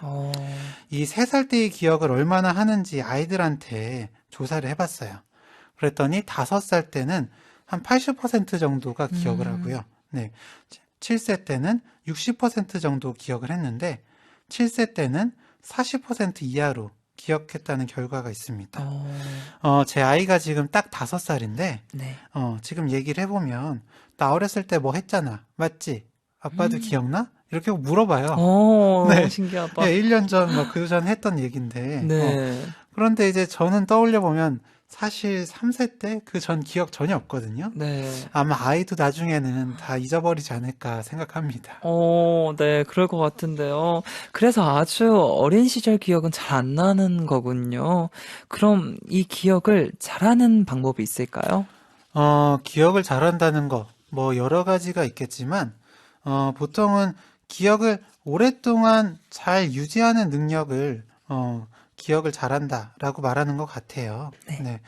이 3살 때의 기억을 얼마나 하는지 아이들한테 조사를 해봤어요. 그랬더니 5살 때는 한 80% 정도가 기억을 하고요. 네. 7세 때는 60% 정도 기억을 했는데 7세 때는 40% 이하로 기억했다는 결과가 있습니다. 제 아이가 지금 딱 5살인데 네. 지금 얘기를 해보면 나 어렸을 때 뭐 했잖아. 맞지? 아빠도 기억나? 이렇게 물어봐요. 네. 신기하다. 네, 1년 전, 그 전 했던 얘기인데. 네. 그런데 이제 저는 떠올려 보면 사실 3세 때 그 전 기억 전혀 없거든요. 네. 아마 아이도 나중에는 다 잊어버리지 않을까 생각합니다. 네, 그럴 것 같은데요. 그래서 아주 어린 시절 기억은 잘 안 나는 거군요. 그럼 이 기억을 잘하는 방법이 있을까요? 기억을 잘한다는 거, 뭐 여러 가지가 있겠지만, 보통은 기억을 오랫동안 잘 유지하는 능력을, 기억을 잘한다라고 말하는 것 같아요. 네.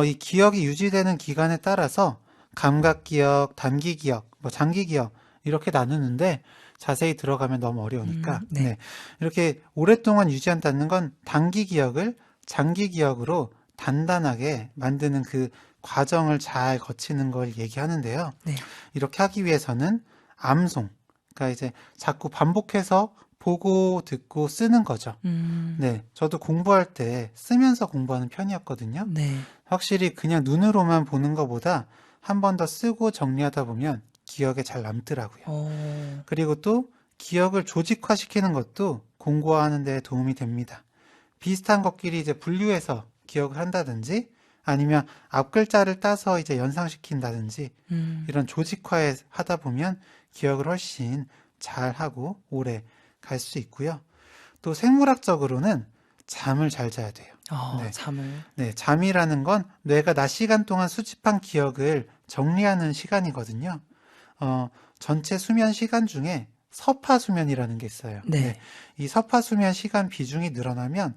이 기억이 유지되는 기간에 따라서 감각 기억, 단기 기억, 뭐 장기 기억 이렇게 나누는데 자세히 들어가면 너무 어려우니까 네. 네. 이렇게 오랫동안 유지한다는 건 단기 기억을 장기 기억으로 단단하게 만드는 그 과정을 잘 거치는 걸 얘기하는데요. 네. 이렇게 하기 위해서는 암송, 그러니까 이제 자꾸 반복해서 보고 듣고 쓰는 거죠. 네, 저도 공부할 때 쓰면서 공부하는 편이었거든요. 네. 확실히 그냥 눈으로만 보는 것보다 한 번 더 쓰고 정리하다 보면 기억에 잘 남더라고요. 그리고 또 기억을 조직화시키는 것도 공부하는 데 도움이 됩니다. 비슷한 것끼리 이제 분류해서 기억을 한다든지 아니면 앞 글자를 따서 이제 연상시킨다든지 이런 조직화에 하다 보면 기억을 훨씬 잘 하고 오래 갈 수 있고요. 또 생물학적으로는 잠을 잘 자야 돼요. 네. 잠을. 네, 잠이라는 건 뇌가 낮 시간 동안 수집한 기억을 정리하는 시간이거든요. 전체 수면 시간 중에 서파 수면이라는 게 있어요. 네. 이 서파 수면 시간 비중이 늘어나면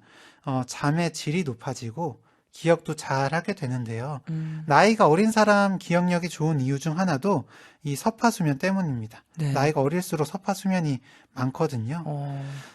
잠의 질이 높아지고 기억도 잘 하게 되는데요. 나이가 어린 사람 기억력이 좋은 이유 중 하나도 이 서파 수면 때문입니다. 네. 나이가 어릴수록 서파 수면이 많거든요.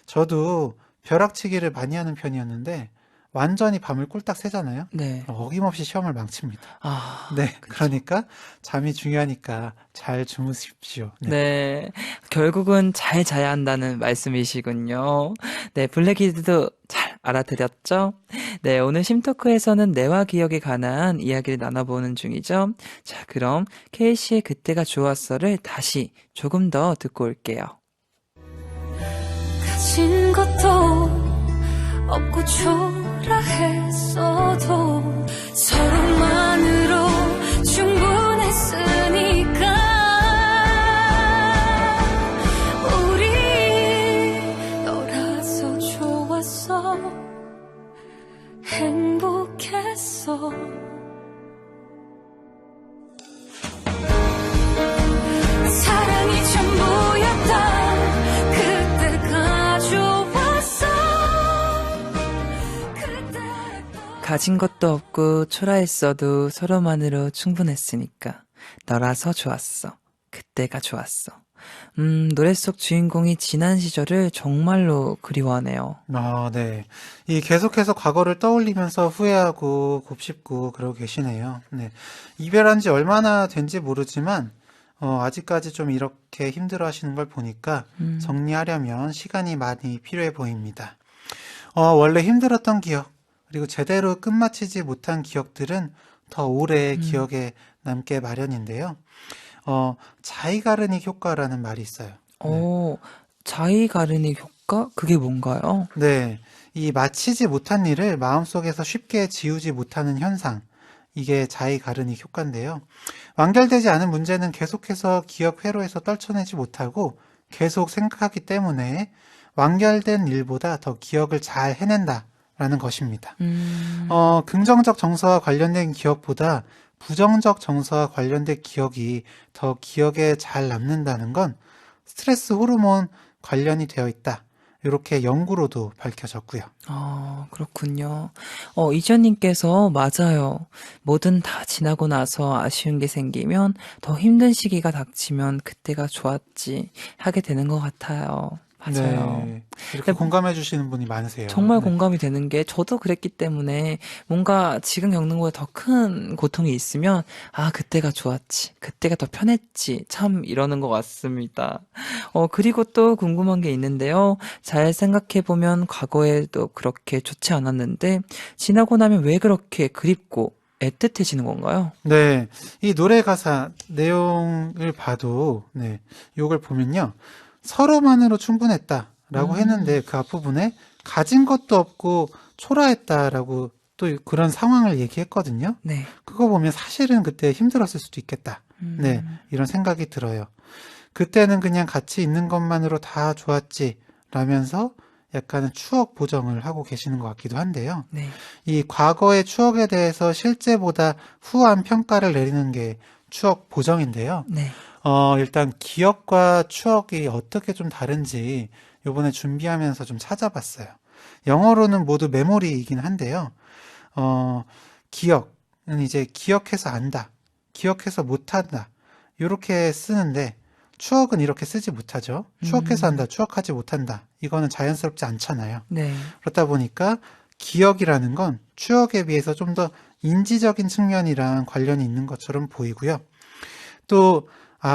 저도 벼락치기를 많이 하는 편이었는데 완전히 밤을 꼴딱 새잖아요. 네. 어김없이 시험을 망칩니다. 아, 네, 그러니까 잠이 중요하니까 잘 주무십시오. 네. 네. 결국은 잘 자야 한다는 말씀이시군요. 네, 블랙키드도 잘 알아들었죠? 네, 오늘 심토크에서는 뇌와 기억에 관한 이야기를 나눠보는 중이죠. 자, 그럼 케이씨의 그때가 좋았어를 다시 조금 더 듣고 올게요. 가진 것도 없고 초라했어도 서로만으로 충분했으니까 우리 너라서 좋았어 행복했어 사랑이 전부였다 그때가 좋았어 가진 것도 없고 초라했어도 서로만으로 충분했으니까 너라서 좋았어. 그때가 좋았어. 노래 속 주인공이 지난 시절을 정말로 그리워하네요. 네. 이 계속해서 과거를 떠올리면서 후회하고 곱씹고 그러고 계시네요. 네. 이별한 지 얼마나 된지 모르지만, 아직까지 좀 이렇게 힘들어 하시는 걸 보니까 정리하려면 시간이 많이 필요해 보입니다. 원래 힘들었던 기억, 그리고 제대로 끝마치지 못한 기억들은 더 오래 기억에 남게 마련인데요. 자이가르닉 효과라는 말이 있어요. 자이가르닉 효과? 그게 뭔가요? 네. 이 마치지 못한 일을 마음속에서 쉽게 지우지 못하는 현상. 이게 자이가르닉 효과인데요. 완결되지 않은 문제는 계속해서 기억 회로에서 떨쳐내지 못하고 계속 생각하기 때문에 완결된 일보다 더 기억을 잘 해낸다라는 것입니다. 긍정적 정서와 관련된 기억보다 부정적 정서와 관련된 기억이 더 기억에 잘 남는다는 건 스트레스 호르몬 관련이 되어 있다. 이렇게 연구로도 밝혀졌고요. 그렇군요. 이전님께서 맞아요. 뭐든 다 지나고 나서 아쉬운 게 생기면 더 힘든 시기가 닥치면 그때가 좋았지 하게 되는 것 같아요. 맞아요. 네, 이렇게 근데 공감해 주시는 분이 많으세요. 정말 네. 공감이 되는 게 저도 그랬기 때문에 뭔가 지금 겪는 것보다 더 큰 고통이 있으면 그때가 좋았지. 그때가 더 편했지. 참 이러는 것 같습니다. 그리고 또 궁금한 게 있는데요. 잘 생각해 보면 과거에도 그렇게 좋지 않았는데 지나고 나면 왜 그렇게 그립고 애틋해지는 건가요? 네, 이 노래 가사 내용을 봐도, 요걸 보면요. 서로만으로 충분했다라고 했는데 그 앞부분에 가진 것도 없고 초라했다라고 또 그런 상황을 얘기했거든요. 네. 그거 보면 사실은 그때 힘들었을 수도 있겠다. 네, 이런 생각이 들어요. 그때는 그냥 같이 있는 것만으로 다 좋았지 라면서 약간은 추억 보정을 하고 계시는 것 같기도 한데요. 네. 이 과거의 추억에 대해서 실제보다 후한 평가를 내리는 게 추억 보정인데요. 네. 일단 기억과 추억이 어떻게 좀 다른지 요번에 준비하면서 좀 찾아봤어요. 영어로는 모두 메모리이긴 한데요. 기억은 이제 기억해서 안다, 기억해서 못한다, 이렇게 쓰는데 추억은 이렇게 쓰지 못하죠. 추억해서 한다, 추억하지 못한다. 이거는 자연스럽지 않잖아요. 네. 그렇다 보니까 기억이라는 건 추억에 비해서 좀 더 인지적인 측면이랑 관련이 있는 것처럼 보이고요. 또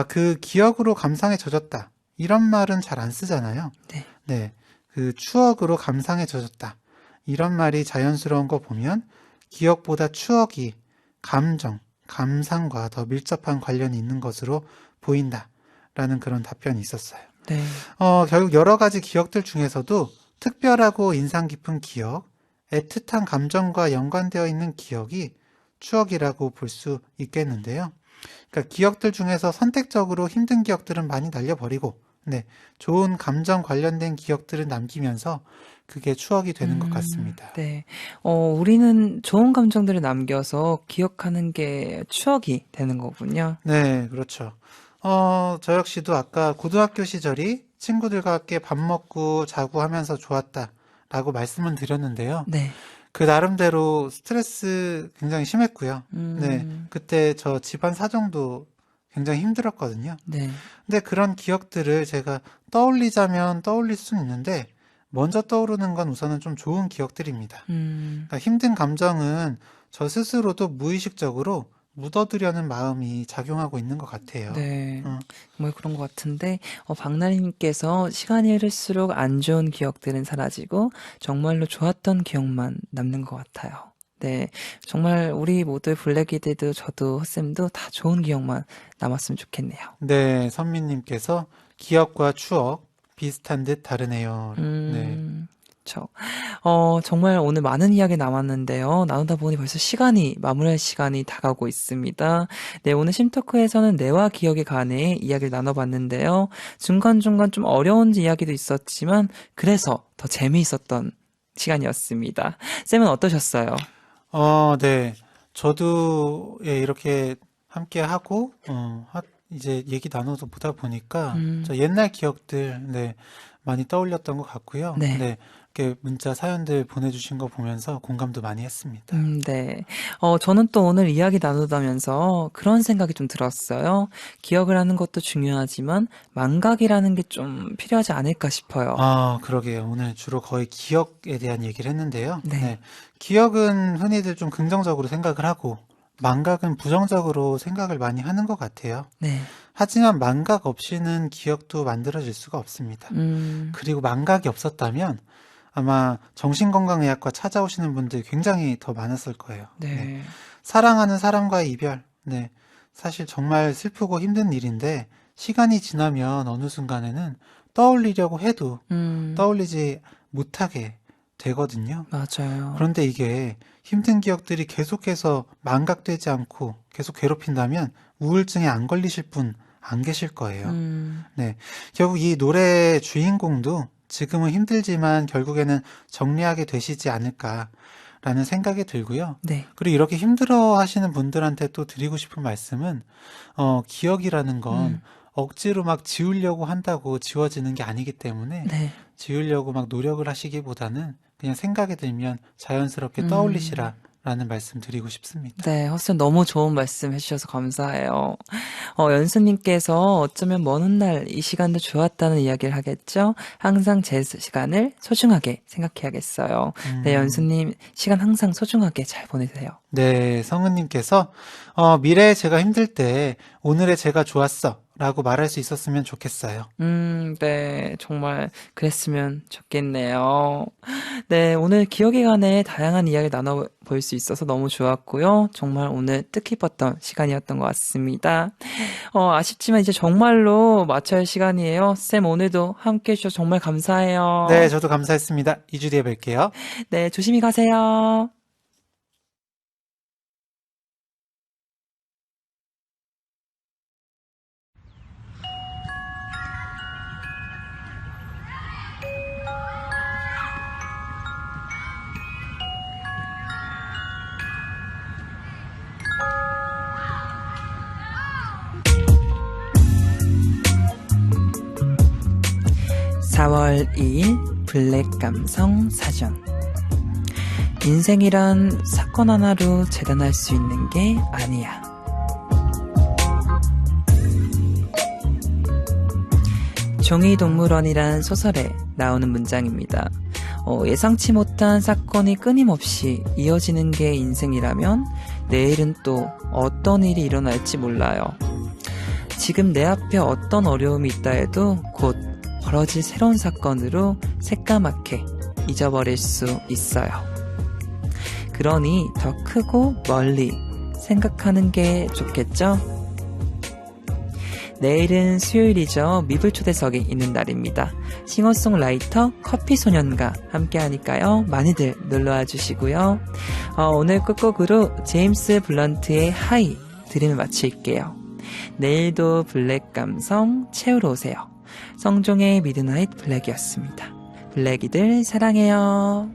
그 기억으로 감상에 젖었다. 이런 말은 잘 안 쓰잖아요. 네. 네. 그 추억으로 감상에 젖었다. 이런 말이 자연스러운 거 보면 기억보다 추억이 감정, 감상과 더 밀접한 관련이 있는 것으로 보인다. 라는 그런 답변이 있었어요. 네. 결국 여러 가지 기억들 중에서도 특별하고 인상 깊은 기억, 애틋한 감정과 연관되어 있는 기억이 추억이라고 볼 수 있겠는데요. 그러니까 기억들 중에서 선택적으로 힘든 기억들은 많이 날려버리고, 좋은 감정 관련된 기억들을 남기면서 그게 추억이 되는 것 같습니다. 네. 우리는 좋은 감정들을 남겨서 기억하는 게 추억이 되는 거군요. 네, 그렇죠. 저 역시도 아까 고등학교 시절이 친구들과 함께 밥 먹고 자고 하면서 좋았다라고 말씀을 드렸는데요. 네. 그 나름대로 스트레스 굉장히 심했고요. 네, 음, 그때 저 집안 사정도 굉장히 힘들었거든요. 네. 근데 그런 기억들을 제가 떠올리자면 떠올릴 수는 있는데 먼저 떠오르는 건 우선은 좀 좋은 기억들입니다. 그러니까 힘든 감정은 저 스스로도 무의식적으로 묻어두려는 마음이 작용하고 있는 것 같아요. 네. 어, 정말 그런 것 같은데, 박나리님께서 시간이 흐를수록 안 좋은 기억들은 사라지고, 정말로 좋았던 기억만 남는 것 같아요. 네. 정말 우리 모두 블랙이드도 저도 헛쌤도 다 좋은 기억만 남았으면 좋겠네요. 네, 선미님께서 기억과 추억 비슷한 듯 다르네요. 네. 그쵸. 정말 오늘 많은 이야기 남았는데요. 나누다 보니 벌써 마무리할 시간이 다가오고 있습니다. 네, 오늘 심토크에서는 뇌와 기억에 관해 이야기를 나눠봤는데요. 중간중간 좀 어려운 이야기도 있었지만, 그래서 더 재미있었던 시간이었습니다. 쌤은 어떠셨어요? 네. 저도 이렇게 함께 하고 이제 얘기 나눠서 보다 보니까 저 옛날 기억들 많이 떠올렸던 것 같고요. 네. 이렇게 문자 사연들 보내주신 거 보면서 공감도 많이 했습니다. 네. 저는 또 오늘 이야기 나누다면서 그런 생각이 좀 들었어요. 기억을 하는 것도 중요하지만 망각이라는 게 좀 필요하지 않을까 싶어요. 그러게요. 오늘 주로 거의 기억에 대한 얘기를 했는데요. 네. 기억은 흔히들 좀 긍정적으로 생각을 하고 망각은 부정적으로 생각을 많이 하는 것 같아요. 네. 하지만 망각 없이는 기억도 만들어질 수가 없습니다. 그리고 망각이 없었다면 아마 정신건강의학과 찾아오시는 분들이 굉장히 더 많았을 거예요. 네. 사랑하는 사람과의 이별. 사실 정말 슬프고 힘든 일인데 시간이 지나면 어느 순간에는 떠올리려고 해도 떠올리지 못하게 되거든요. 맞아요. 그런데 이게 힘든 기억들이 계속해서 망각되지 않고 계속 괴롭힌다면 우울증에 안 걸리실 분 안 계실 거예요. 결국 이 노래의 주인공도 지금은 힘들지만 결국에는 정리하게 되시지 않을까라는 라는 생각이 들고요. 네. 그리고 이렇게 힘들어 하시는 분들한테 또 드리고 싶은 말씀은, 기억이라는 건 억지로 막 지우려고 한다고 지워지는 게 아니기 때문에 네. 지우려고 막 노력을 하시기보다는 그냥 생각이 들면 자연스럽게 떠올리시라 라는 말씀 드리고 싶습니다. 네, 헛쌤 너무 좋은 말씀 해주셔서 감사해요. 연수님께서 어쩌면 먼 훗날 이 시간도 좋았다는 이야기를 하겠죠? 항상 제 시간을 소중하게 생각해야겠어요. 네, 연수님 시간 항상 소중하게 잘 보내세요. 네, 성은님께서 미래에 제가 힘들 때 오늘의 제가 좋았어 라고 말할 수 있었으면 좋겠어요. 네, 정말 그랬으면 좋겠네요. 네, 오늘 기억에 관해 다양한 이야기 나눠볼 수 있어서 너무 좋았고요. 정말 오늘 뜻깊었던 시간이었던 것 같습니다. 아쉽지만 이제 정말로 마쳐야 할 시간이에요. 쌤 오늘도 함께 해주셔서 정말 감사해요. 네, 저도 감사했습니다. 2주 뒤에 뵐게요. 네, 조심히 가세요. (4월 2일) 블랙 감성 사전. 인생이란 사건 하나로 재단할 수 있는 게 아니야. 종이동물원이란 소설에 나오는 문장입니다. 예상치 못한 사건이 끊임없이 이어지는 게 인생이라면 내일은 또 어떤 일이 일어날지 몰라요. 지금 내 앞에 어떤 어려움이 있다 해도 곧 벌어질 새로운 사건으로 새까맣게 잊어버릴 수 있어요. 그러니 더 크고 멀리 생각하는 게 좋겠죠? 내일은 수요일이죠. 미불 초대석이 있는 날입니다. 싱어송라이터 커피소년과 함께 하니까요. 많이들 놀러와 주시고요. 오늘 끝곡으로 제임스 블런트의 하이 들으며 마칠게요. 내일도 블랙 감성 채우러 오세요. 성종의 미드나잇 블랙이었습니다. 블랙이들 사랑해요.